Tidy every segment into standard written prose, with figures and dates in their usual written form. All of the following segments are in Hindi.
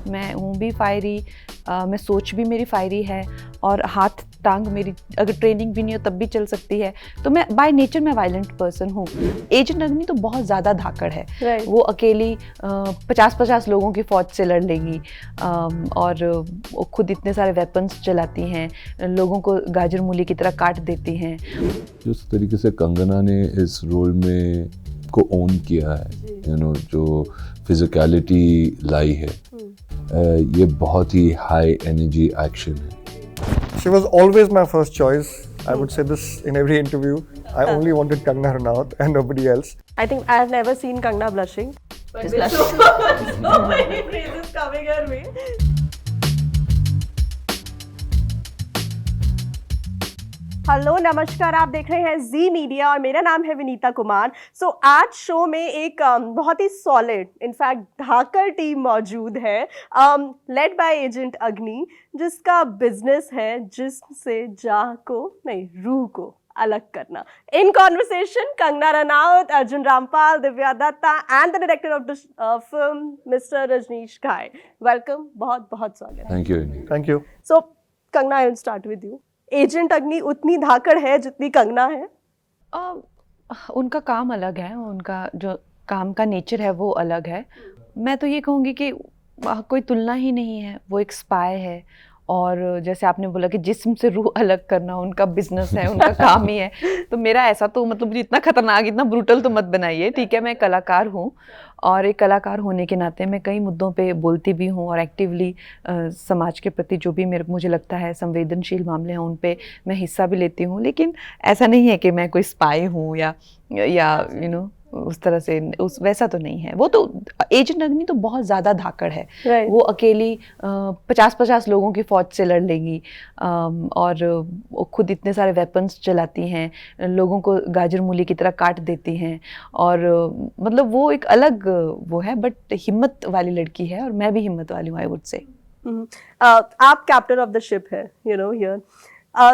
मैं हूँ भी फायरी, मैं सोच भी मेरी फायरी है और हाथ टांग मेरी अगर ट्रेनिंग भी नहीं हो तब भी चल सकती है। तो मैं बाय नेचर मैं वायलेंट पर्सन हूँ। एजेंट अग्नि तो बहुत ज़्यादा धाकड़ है, वो अकेली 50-50 लोगों की फौज से लड़ लेगी और वो खुद इतने सारे वेपन्स चलाती हैं, लोगों को गाजर मूली की तरह काट देती हैं। जिस तरीके से कंगना ने इस रोल में को ओन किया है, जो फिजिकलिटी लाई है, ये बहुत ही हाई एनर्जी एक्शन है। She was always my first choice. I would say this in every interview. I only wanted Kangana Ranaut and nobody else. I think I have never seen Kangana blushing. But so many praises coming her way. Hello नमस्कार, आप देख रहे हैं जी मीडिया और मेरा नाम है विनीता कुमार। आज शो में एक बहुत ही सॉलिड इनफैक्ट धाकड़ टीम मौजूद है, लेड बाय एजेंट अग्नि, जिसका बिजनेस है जिससे जाह को नहीं रूह को अलग करना। In conversation Kangana Ranaut, Arjun Rampal, Divya Dutta and the director of the film mister Rajneesh Ghai. Welcome, बहुत बहुत स्वागत। Thank you. So Kangana, I will start with you. Agent Agni उतनी धाकड़ है जितनी कंगना है? उनका काम अलग है, उनका जो काम का नेचर है वो अलग है। मैं तो ये कहूँगी कि कोई तुलना ही नहीं है। वो एक स्पाई है और जैसे आपने बोला कि जिस्म से रूह अलग करना उनका बिजनेस है, उनका काम ही है। तो मेरा ऐसा तो मतलब इतना खतरनाक, इतना ब्रूटल तो मत बनाइए। ठीक है, मैं कलाकार हूँ और एक कलाकार होने के नाते मैं कई मुद्दों पे बोलती भी हूँ और एक्टिवली समाज के प्रति जो भी मुझे लगता है संवेदनशील मामले हैं उन पे मैं हिस्सा भी लेती हूँ। लेकिन ऐसा नहीं है कि मैं कोई स्पाई हूँ या उस तरह से वैसा तो नहीं है। वो तो एजेंट अग्नि तो बहुत ज़्यादा धाकड़ है, वो अकेली 50-50 लोगों की फौज से लड़ लेगी और वो खुद इतने सारे वेपन्स चलाती हैं, लोगों को गाजर मूली की तरह काट देती हैं और मतलब वो एक अलग वो है, बट हिम्मत वाली लड़की है और मैं भी हिम्मत वाली हूँ, आई वुड से। आप कैप्टन ऑफ द शिप है, हियर।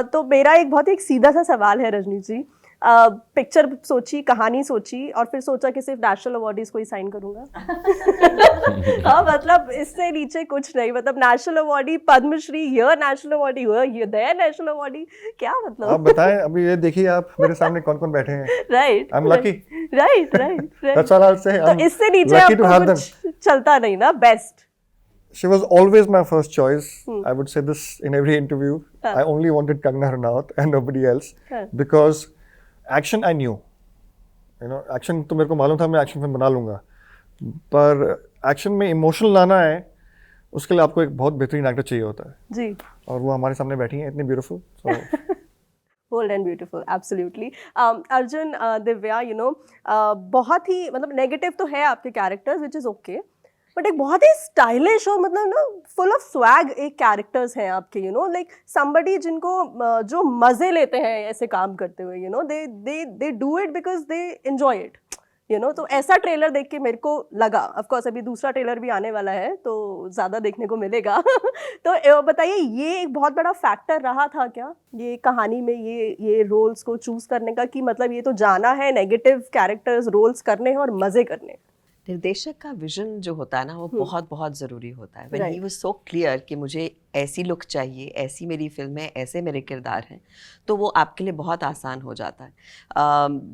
तो मेरा एक बहुत ही सीधा सा सवाल है रजनी जी। पिक्चर सोची, कहानी सोची और फिर सोचा कि सिर्फ नेशनल अवार्डीज को ही साइन करूंगा। हाँ, मतलब इससे नीचे कुछ नहीं। मतलब नेशनल अवार्डी, पद्मश्री, ये नेशनल अवार्डी, ये दया नेशनल अवार्डी, क्या मतलब? आप बताएं, अभी ये देखिए आप मेरे सामने कौन कौन बैठे हैं। Right, I am lucky. Right. That's all I'll say. तो इससे नीचे आपको कुछ चलता नहीं ना? Best. She was always my first choice. I would say this in every interview. I only wanted Kangana Ranaut and nobody else because action I knew, action तो मेरे को मालूम था मैं एक्शन फिल्म बना लूँगा, पर एक्शन में इमोशन लाना है उसके लिए आपको एक बहुत बेहतरीन एक्टर चाहिए होता है जी, और वो हमारे सामने बैठी हैं इतनी beautiful, bold and beautiful, absolutely. Arjun, Divya, बहुत ही मतलब नेगेटिव तो है आपके characters, which is okay, but एक बहुत ही स्टाइलिश और मतलब ना फुल ऑफ स्वैग एक कैरेक्टर्स हैं आपके, लाइक समबडी जिनको जो मज़े लेते हैं ऐसे काम करते हुए, they do it because they enjoy it, तो ऐसा ट्रेलर देख के मेरे को लगा। ऑफ कोर्स अभी दूसरा ट्रेलर भी आने वाला है तो ज़्यादा देखने को मिलेगा। तो बताइए, ये एक बहुत बड़ा फैक्टर रहा था क्या ये कहानी में, ये रोल्स को चूज़ करने का, कि मतलब ये तो जाना है नेगेटिव कैरेक्टर्स रोल्स करने हैं और मज़े करने? निर्देशक का विजन जो होता है ना, वो बहुत बहुत ज़रूरी होता है। When he was so clear कि मुझे ऐसी लुक चाहिए, ऐसी मेरी फिल्म है, ऐसे मेरे किरदार हैं, तो वो आपके लिए बहुत आसान हो जाता है।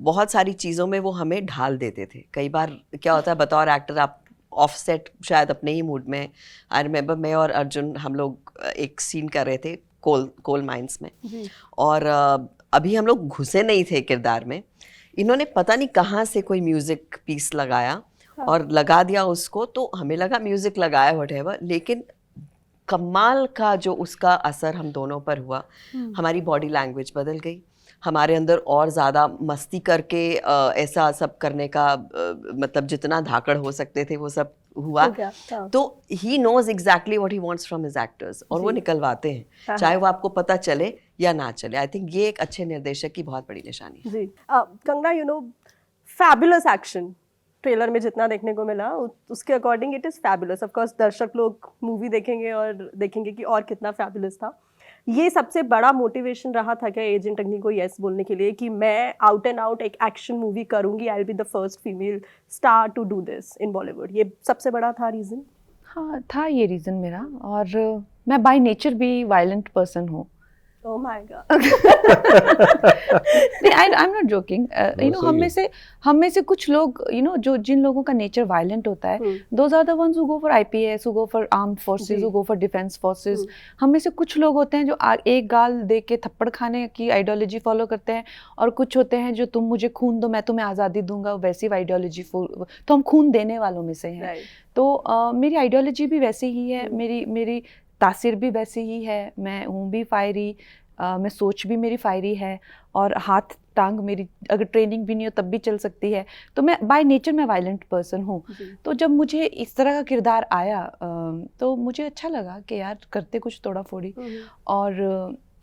बहुत सारी चीज़ों में वो हमें ढाल देते थे। कई बार क्या होता है, बतौर एक्टर आप ऑफ सेट शायद अपने ही मूड में, आई रिमेंबर मैं और अर्जुन हम लोग एक सीन कर रहे थे कोल माइंस में, और अभी हम लोग घुसे नहीं थे किरदार में, इन्होंने पता नहीं कहाँ से कोई म्यूज़िक पीस लगाया और लगा दिया उसको, तो हमें लगा म्यूजिक लगाया व्हाटएवर, लेकिन कमाल का जो उसका असर हम दोनों पर हुआ, हमारी बॉडी लैंग्वेज बदल गई, हमारे अंदर और ज़्यादा मस्ती करके ऐसा सब करने का मतलब जितना धाकड़ हो सकते थे वो सब हुआ। तो he knows exactly what he wants from his actors, और वो निकलवाते हैं, चाहे वो आपको पता चले या ना चले। आई थिंक ये एक अच्छे निर्देशक की बहुत बड़ी निशानी है जी। कंगना, फैबुलस एक्शन ट्रेलर में जितना देखने को मिला उसके according it is fabulous. Of course दर्शक लोग मूवी देखेंगे और देखेंगे कि और कितना फैबुलस था। ये सबसे बड़ा मोटिवेशन रहा था क्या एजेंट अग्नि को यस बोलने के लिए कि मैं आउट एंड आउट एक एक्शन मूवी करूंगी, I will be the first female star to do this in Bollywood? ये सबसे बड़ा था रीज़न? हाँ था ये रीज़न मेरा, और मैं बाय नेचर भी वायलेंट पर्सन हूँ। Oh my god. नहीं, I am not joking. You know, हम में से कुछ लोग, यू नो, जो जिन लोगों का नेचर वायलेंट होता है, those are the ones who go for IPS, who go for armed forces, who go for defence forces. हम में से कुछ लोग होते हैं जो एक गाल दे के थप्पड़ खाने की आइडियोलॉजी फॉलो करते हैं, और कुछ होते हैं जो तुम मुझे खून दो मैं तुम्हें आज़ादी दूंगा, वैसी आइडियोलॉजी। तो हम खून देने वालों में से हैं। तो मेरी आइडियोलॉजी भी वैसी ही है, मेरी तासीर भी वैसी ही है, मैं हूँ भी फायरी, मैं सोच भी मेरी फायरी है, और हाथ टांग मेरी अगर ट्रेनिंग भी नहीं हो तब भी चल सकती है। तो मैं बाय नेचर मैं वायलेंट पर्सन हूँ। तो जब मुझे इस तरह का किरदार आया तो मुझे अच्छा लगा कि यार करते कुछ तोड़ा फोड़ी।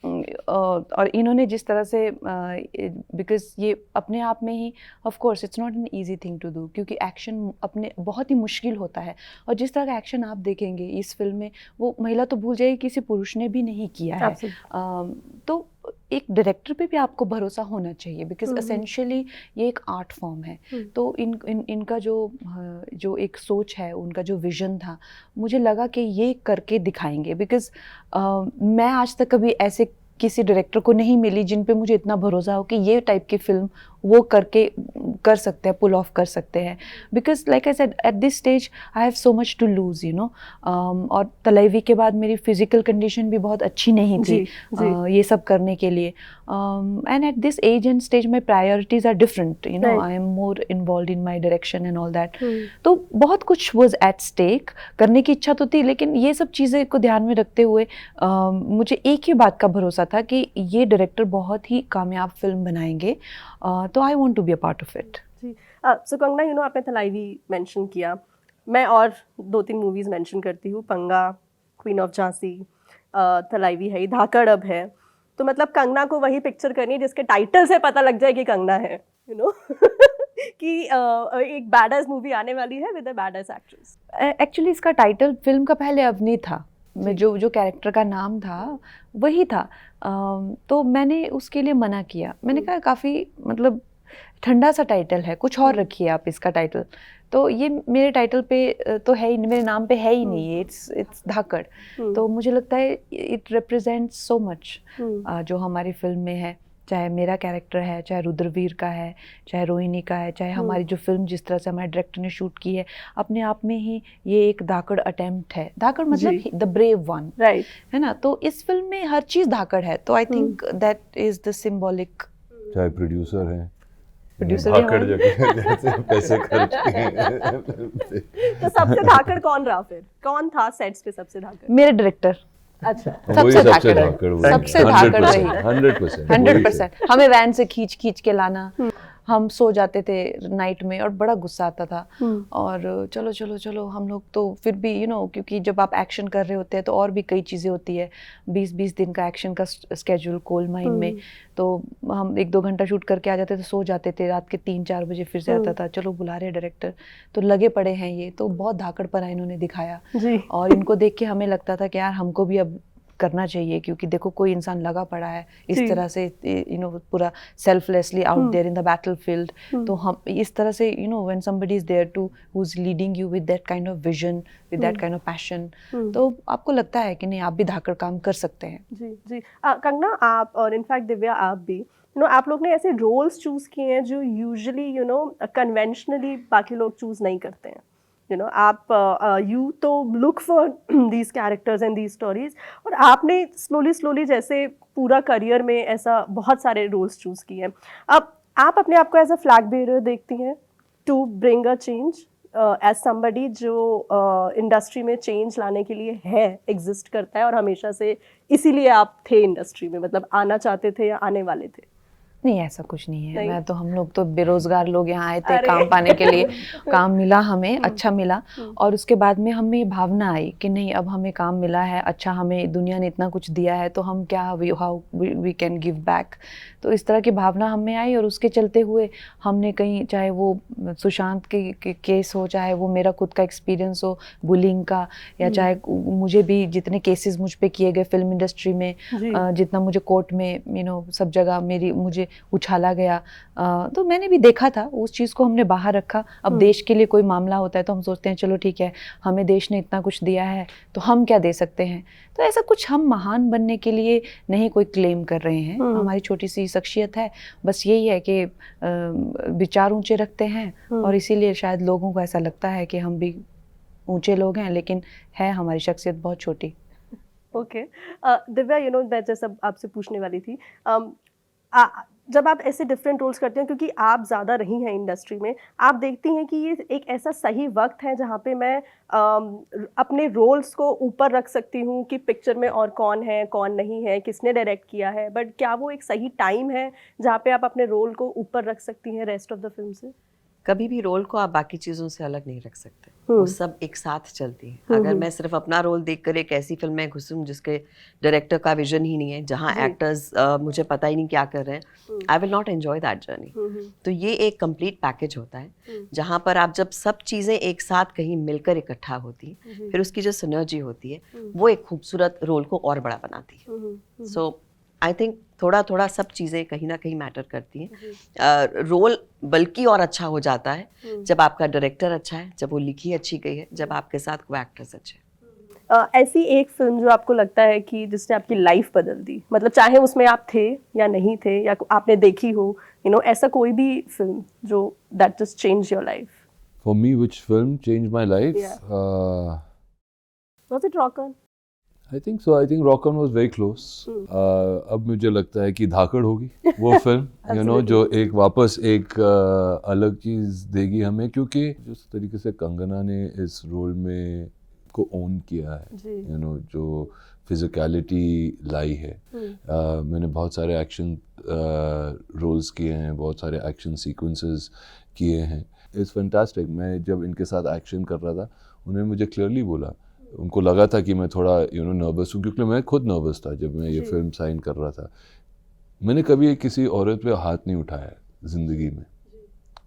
और इन्होंने जिस तरह से, बिकॉज ये अपने आप में ही, of course it's not an easy thing to do, क्योंकि एक्शन अपने बहुत ही मुश्किल होता है, और जिस तरह का एक्शन आप देखेंगे इस फिल्म में, वो महिला तो भूल जाइए किसी पुरुष ने भी नहीं किया है। तो एक डायरेक्टर पे भी आपको भरोसा होना चाहिए, बिकॉज एसेंशियली ये एक आर्ट फॉर्म है। तो इनका जो एक सोच है, उनका जो विजन था, मुझे लगा कि ये करके दिखाएंगे। बिकॉज मैं आज तक कभी ऐसे किसी डायरेक्टर को नहीं मिली जिन पे मुझे इतना भरोसा हो कि ये टाइप की फिल्म वो कर सकते हैं, पुल ऑफ कर सकते हैं। Because like I said, at this stage I have so much to lose, you know. और तलैवी के बाद मेरी फिजिकल कंडीशन भी बहुत अच्छी नहीं थी ये सब करने के लिए। And at this age and stage my priorities are different, you know, I am more involve in my direction and all that. तो बहुत कुछ वॉज एट स्टेक, करने की इच्छा तो थी, लेकिन ये सब चीज़ें को ध्यान में रखते हुए मुझे एक ही बात का भरोसा था कि ये डायरेक्टर बहुत ही कामयाब फिल्म बनाएंगे, तो I want to be a part of it. जी। सो कंगना, यू नो, आपने तलाईवी मेंशन किया, मैं और 2-3 मूवीज़ मेंशन करती हूँ, पंगा, क्वीन ऑफ झांसी, तलाईवी है, धाकड़ अब है। तो मतलब कंगना को वही पिक्चर करनी है जिसके टाइटल से पता लग जाए कि कंगना है, यू नो। कि एक बैडएस मूवी आने वाली है with a badass actress. Actually इसका टाइटल फिल्म का पहले अवनी था, मैं जो कैरेक्टर का नाम था वही था। तो मैंने उसके लिए मना किया, मैंने कहा काफ़ी मतलब ठंडा सा टाइटल है, कुछ और रखिए आप इसका टाइटल। तो ये मेरे टाइटल पे तो है ही, मेरे नाम पे है ही नहीं, इट्स धाकड़। तो मुझे लगता है इट रिप्रेजेंट्स सो मच जो हमारी फिल्म में है, चाहे मेरा कैरेक्टर है, चाहे रुद्रवीर का है, चाहे रोहिणी का है, चाहे हमारी जो फिल्म जिस तरह से हमारे डायरेक्टर ने शूट की है, अपने आप में ही ये एक धाकड़ अटेम्प्ट है। धाकड़ मतलब द ब्रेव वन, राइट, है ना। तो इस फिल्म में हर चीज़ धाकड़ है, तो I think that is the symbolic. चाहे प्रोड्यूसर हैं, प्रोड्यूसर धाकड़ जगह जैसे पैसे खर्च किए। तो सबसे धाकड़ कौन रहा फिर? कौन था सेट्स पे सबसे धाकड़? मेरे डायरेक्टर। अच्छा, सबसे धाकड़ सबसे धाकड़ रही 100%। हमें वैन से खींच के लाना, हम सो जाते थे नाइट में और बड़ा गुस्सा आता था। और चलो हम लोग तो फिर भी यू नो, क्योंकि जब आप एक्शन कर रहे होते हैं तो और भी कई चीज़ें होती है, 20-20 दिन का एक्शन का स्केड्यूल कोल माइन में, तो हम 1-2 घंटा शूट करके आ जाते थे, सो जाते थे, रात के 3-4 बजे फिर से आता था, चलो बुला रहे डायरेक्टर, तो लगे पड़े हैं ये। तो बहुत धाकड़पना इन्होंने दिखाया और इनको देख के हमें लगता था कि यार हमको भी अब करना चाहिए, क्योंकि देखो कोई इंसान लगा पड़ा है इस तरह से, यू नो, पूरा selflessly out there in the battlefield. तो हम इस तरह से, you know, when somebody is there to who is leading you with that kind of vision, with that kind of passion, तो आपको लगता है कि नहीं आप भी धाकड़ काम कर सकते हैं। जी। कंगना, आप और इनफैक्ट दिव्या आप भी, यू नो, आप लोग ने ऐसे रोल्स चूज किए हैं जो यूजुअली, यू नो, कन्वेंशनली बाकी लोग चूज नहीं करते हैं। यू नो, आप यू तो look for these characters and these stories, और आपने स्लोली जैसे पूरा करियर में ऐसा बहुत सारे रोल्स चूज किए हैं। अब आप अपने आप को एज अ फ्लैग बेरर देखती हैं to bring a change, as somebody जो इंडस्ट्री में चेंज लाने के लिए है, एग्जिस्ट करता है, और हमेशा से इसीलिए आप थे इंडस्ट्री में, मतलब आना चाहते थे या आने वाले थे? नहीं, ऐसा कुछ नहीं है। मैं तो, हम लोग तो बेरोजगार लोग यहाँ आए थे काम पाने के लिए, काम मिला हमें, अच्छा मिला, और उसके बाद में हमें ये भावना आई कि नहीं अब हमें काम मिला है, अच्छा हमें दुनिया ने इतना कुछ दिया है, तो हम क्या, how we can give back. तो इस तरह की भावना हमें आई, और उसके चलते हुए हमने कहीं, चाहे वो सुशांत के केस हो, चाहे वो मेरा खुद का एक्सपीरियंस हो बुलिंग का, या चाहे मुझे भी जितने केसेस मुझ पे किए गए फिल्म इंडस्ट्री में, जितना मुझे कोर्ट में, यू नो, सब जगह मुझे उछाला गया। तो मैंने भी देखा था, उस चीज़ को हमने बाहर रखा। अब देश के लिए कोई मामला होता है तो हम सोचते हैं चलो ठीक है, हमें देश ने इतना कुछ दिया है तो हम क्या दे सकते हैं। तो ऐसा कुछ हम महान बनने के लिए नहीं कोई क्लेम कर रहे हैं, हमारी छोटी सी शख्सियत है, बस यही है कि विचार ऊंचे रखते हैं और इसीलिए शायद लोगों को ऐसा लगता है कि हम भी ऊंचे लोग हैं, लेकिन है हमारी शख्सियत बहुत छोटी। ओके दिव्या, यू नो मैं जैसा आपसे पूछने वाली थी, जब आप ऐसे डिफरेंट रोल्स करते हैं, क्योंकि आप ज़्यादा रही हैं इंडस्ट्री में, आप देखती हैं कि ये एक ऐसा सही वक्त है जहाँ पे मैं अपने रोल्स को ऊपर रख सकती हूँ कि पिक्चर में और कौन है कौन नहीं है, किसने डायरेक्ट किया है, बट क्या वो एक सही टाइम है जहाँ पे आप अपने रोल को ऊपर रख सकती हैं रेस्ट ऑफ द फिल्म से? कभी भी रोल को आप बाकी चीज़ों से अलग नहीं रख सकते, वो सब एक साथ चलती है। अगर मैं सिर्फ अपना रोल देखकर एक ऐसी फिल्म में घुसूं जिसके डायरेक्टर का विजन ही नहीं है, जहां एक्टर्स मुझे पता ही नहीं क्या कर रहे हैं, I will not enjoy that journey. तो ये एक कंप्लीट पैकेज होता है जहां पर आप जब सब चीज़ें एक साथ कहीं मिलकर इकट्ठा होती है, फिर उसकी जो सिनर्जी होती है वो एक खूबसूरत रोल को और बड़ा बनाती है। सो आई थिंक थोड़ा थोड़ा सब चीज़ें कहीं ना कहीं मैटर करती हैं। रोल बल्कि और अच्छा हो जाता है जब आपका डायरेक्टर अच्छा है, जब वो लिखी अच्छी गई है, जब आपके साथ को एक्टर्स अच्छे हैं। ऐसी एक फिल्म जो आपको लगता है कि जिसने आपकी लाइफ बदल दी, मतलब चाहे उसमें आप थे या नहीं थे या आपने देखी हो, यू नो, ऐसा कोई भी फिल्म जो that just change your life? For me, which film changed my life? Yeah. Was it Rock On? I think so. I think Rock On was very close. अब मुझे लगता है कि धाकड़ होगी वो फिल्म, you know, जो एक वापस एक अलग चीज़ देगी हमें, क्योंकि जिस तरीके से कंगना ने इस रोल में को ओन किया है, you know, जो फिजिकलिटी लाई है। मैंने बहुत सारे एक्शन रोल्स किए हैं, बहुत सारे एक्शन सीक्वेंसेस किए हैं। It's fantastic. मैं जब इनके साथ एक्शन कर रहा था, उन्होंने मुझे क्लियरली बोला, उनको लगा था कि मैं थोड़ा नर्वस हूँ, क्योंकि मैं खुद नर्वस था जब मैं ये फिल्म साइन कर रहा था। मैंने कभी किसी औरत पे हाथ नहीं उठाया ज़िंदगी में।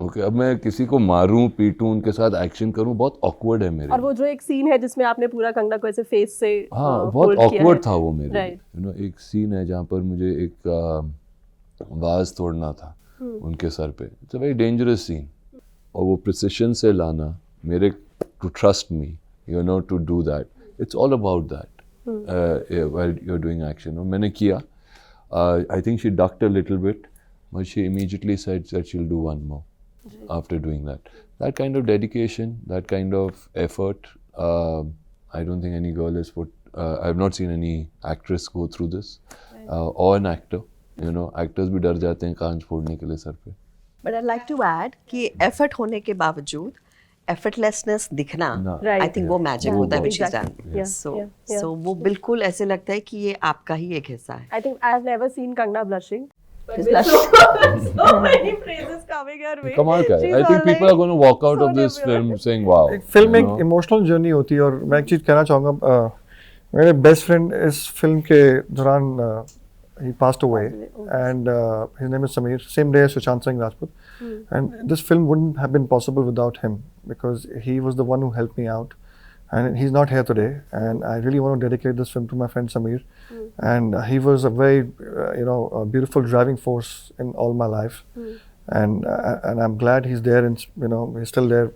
ओके, अब मैं किसी को मारूं, पीटूं, उनके साथ एक्शन करूं, बहुत ऑकवर्ड है मेरे। और वो जो एक सीन है जिसमें आपने पूरा कंगना को ऐसे फेस से हाँ, बहुत ऑकवर्ड था वो मेरे। Right. एक सीन है जहाँ पर मुझे एक वाज तोड़ना था उनके सर पे। It's a very dangerous scene, और वो प्रिसिशन से लाना मेरे, to trust me, to do that. It's all about that while you're doing action. और मैंने किया. I think she ducked a little bit, but she immediately said that she'll do one more after doing that. That kind of dedication, that kind of effort, I don't think any girl has put. I've not seen any actress go through this, or an actor. Actors भी डर जाते हैं कांच फोड़ने के लिए सर पे. But I'd like to add कि effort होने के बावजूद effortlessness दिखना, I think वो मैजिक होता है which is done. So वो बिल्कुल ऐसे लगता है कि ये आपका ही एक हिस्सा है. I think I've never seen Kangna blushing. So many praises coming her way. कमाल का है. I think people are going to walk out of this film saying wow. Film एक इमोशनल जर्नी होती है, और मैं एक चीज़ कहना चाहूँगा, मेरे बेस्ट फ्रेंड इस फिल्म के दौरान he passed away, and his name is Sameer, same day as Sushant Singh Rajput. And this film wouldn't have been possible without him, because he was the one who helped me out, and he's not here today, and I really want to dedicate this film to my friend Sameer. And he was a very a beautiful driving force in all my life, and I'm glad he's there, and he's still there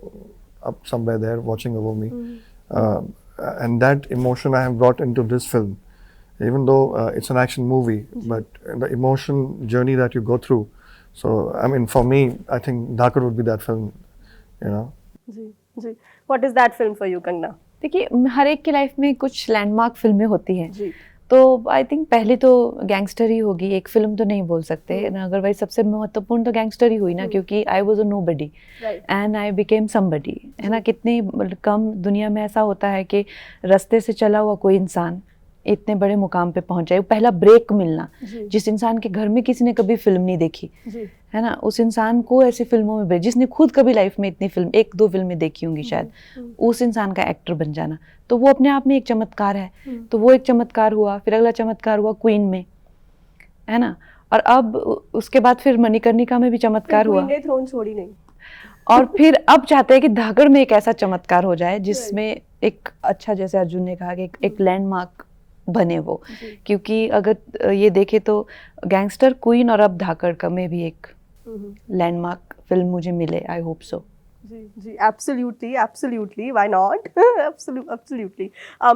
up somewhere there watching over me. And that emotion I have brought into this film, even though it's an action movie, but the emotion journey that you go through. So, I mean, for me, I think Dhakar would be that film, ji. What is that film for you, Kangna? देखिए, हर एक की लाइफ में कुछ लैंडमार्क फिल्में होती हैं, तो आई थिंक पहले तो गैंगस्टर ही होगी, एक फिल्म तो नहीं बोल सकते ना, अगर भाई सबसे महत्वपूर्ण तो गैंगस्टर ही हुई ना, क्योंकि I was a nobody and I became somebody, है ना। कितनी कम दुनिया में ऐसा होता है कि रास्ते से चला हुआ कोई इंसान इतने बड़े मुकाम पे पहुंच जाए। पहला ब्रेक मिलना, जिस इंसान के घर में किसी ने कभी फिल्म नहीं देखी, है ना, उस इंसान को ऐसी फिल्मों में, जिसने खुद कभी लाइफ में इतनी फिल्म, 1-2 फिल्में देखी होंगी शायद, उस इंसान का एक्टर बन जाना, तो वो अपने आप में एक चमत्कार है। तो वो एक चमत्कार हुआ, फिर अगला चमत्कार हुआ क्वीन में, है ना, और अब उसके बाद फिर मणिकर्णिका में भी चमत्कार हुआ, थ्रोन छोड़ी नहीं, और फिर अब चाहते हैं कि धाकड़ में एक ऐसा चमत्कार हो जाए जिसमें एक अच्छा, जैसे अर्जुन ने कहा कि एक लैंडमार्क बने वो, क्योंकि अगर ये देखे तो गैंगस्टर क्वीन और अब धाकड़ का में भी एक लैंडमार्क फिल्म मुझे मिले, आई होप सो। जी जी, absolutely, why not? Absolutely.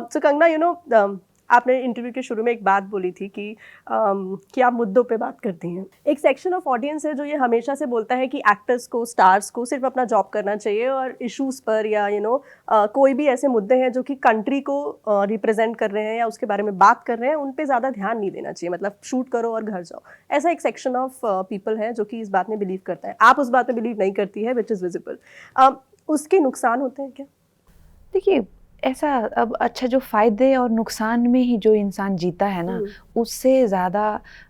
So Kangana, you know, आपने इंटरव्यू के शुरू में एक बात बोली थी कि आप मुद्दों पे बात करती हैं। एक सेक्शन ऑफ ऑडियंस है जो ये हमेशा से बोलता है कि एक्टर्स को, स्टार्स को सिर्फ अपना जॉब करना चाहिए और इश्यूज़ पर या कोई भी ऐसे मुद्दे हैं जो कि कंट्री को रिप्रेजेंट कर रहे हैं या उसके बारे में बात कर रहे हैं, उन पे ज़्यादा ध्यान नहीं देना चाहिए, मतलब शूट करो और घर जाओ। ऐसा एक सेक्शन ऑफ पीपल है जो कि इस बात में बिलीव करता है। आप उस बात में बिलीव नहीं करती है, विच इज़ विजिबल। उसके नुकसान होते हैं क्या? देखिए, ऐसा अब अच्छा जो फ़ायदे और नुकसान में ही जो इंसान जीता है ना, उससे ज़्यादा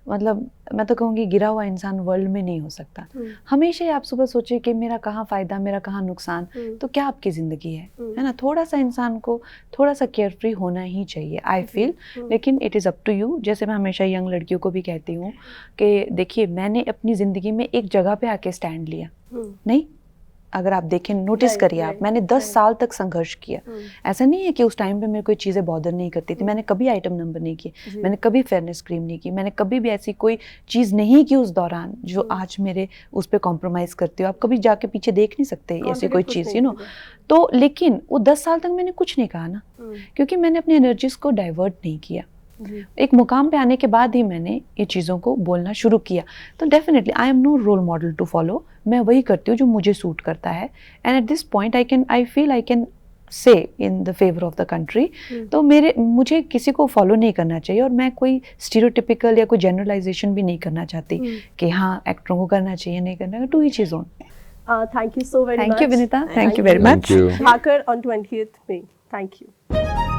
मतलब मैं तो कहूँगी गिरा हुआ इंसान वर्ल्ड में नहीं हो सकता। हमेशा ही आप सुबह सोचिए कि मेरा कहाँ फ़ायदा, मेरा कहाँ नुकसान, तो क्या आपकी ज़िंदगी है ना। थोड़ा सा इंसान को थोड़ा सा केयर फ्री होना ही चाहिए, आई फील। लेकिन it is up to you. जैसे मैं हमेशा यंग लड़कियों को भी कहती हूँ कि देखिए, मैंने अपनी ज़िंदगी में एक जगह पे आके स्टैंड लिया नहीं। अगर आप देखें, नोटिस करिए आप, मैंने 10 साल तक संघर्ष किया। ऐसा नहीं है कि उस टाइम पे मेरे कोई चीज़ें बॉदर नहीं करती थी। मैंने कभी आइटम नंबर नहीं किए, मैंने कभी फेयरनेस क्रीम नहीं की, मैंने कभी भी ऐसी कोई चीज़ नहीं की उस दौरान जो आज मेरे उस पर कॉम्प्रोमाइज़ करती हो। आप कभी जाके पीछे देख नहीं सकते ऐसी कोई चीज़, तो लेकिन वो 10 साल तक मैंने कुछ नहीं कहा ना, क्योंकि मैंने अपनी एनर्जीज को डाइवर्ट नहीं किया। एक मुकाम पे आने के बाद ही मैंने ये चीज़ों को बोलना शुरू किया। तो definitely I am no role model to follow. मैं वही करती हूँ जो मुझे सूट करता है, and at this point I feel I can say in the favour of the country. तो मुझे किसी को फॉलो नहीं करना चाहिए, और मैं कोई स्टीरियोटिपिकल या कोई जनरलाइजेशन भी नहीं करना चाहती कि हाँ एक्टरों को करना चाहिए, नहीं करना। To each his own. Thank you so very much. Thank you, Vinita. Thank you very much. Thank you. Dhakar on 20th May. Thank you.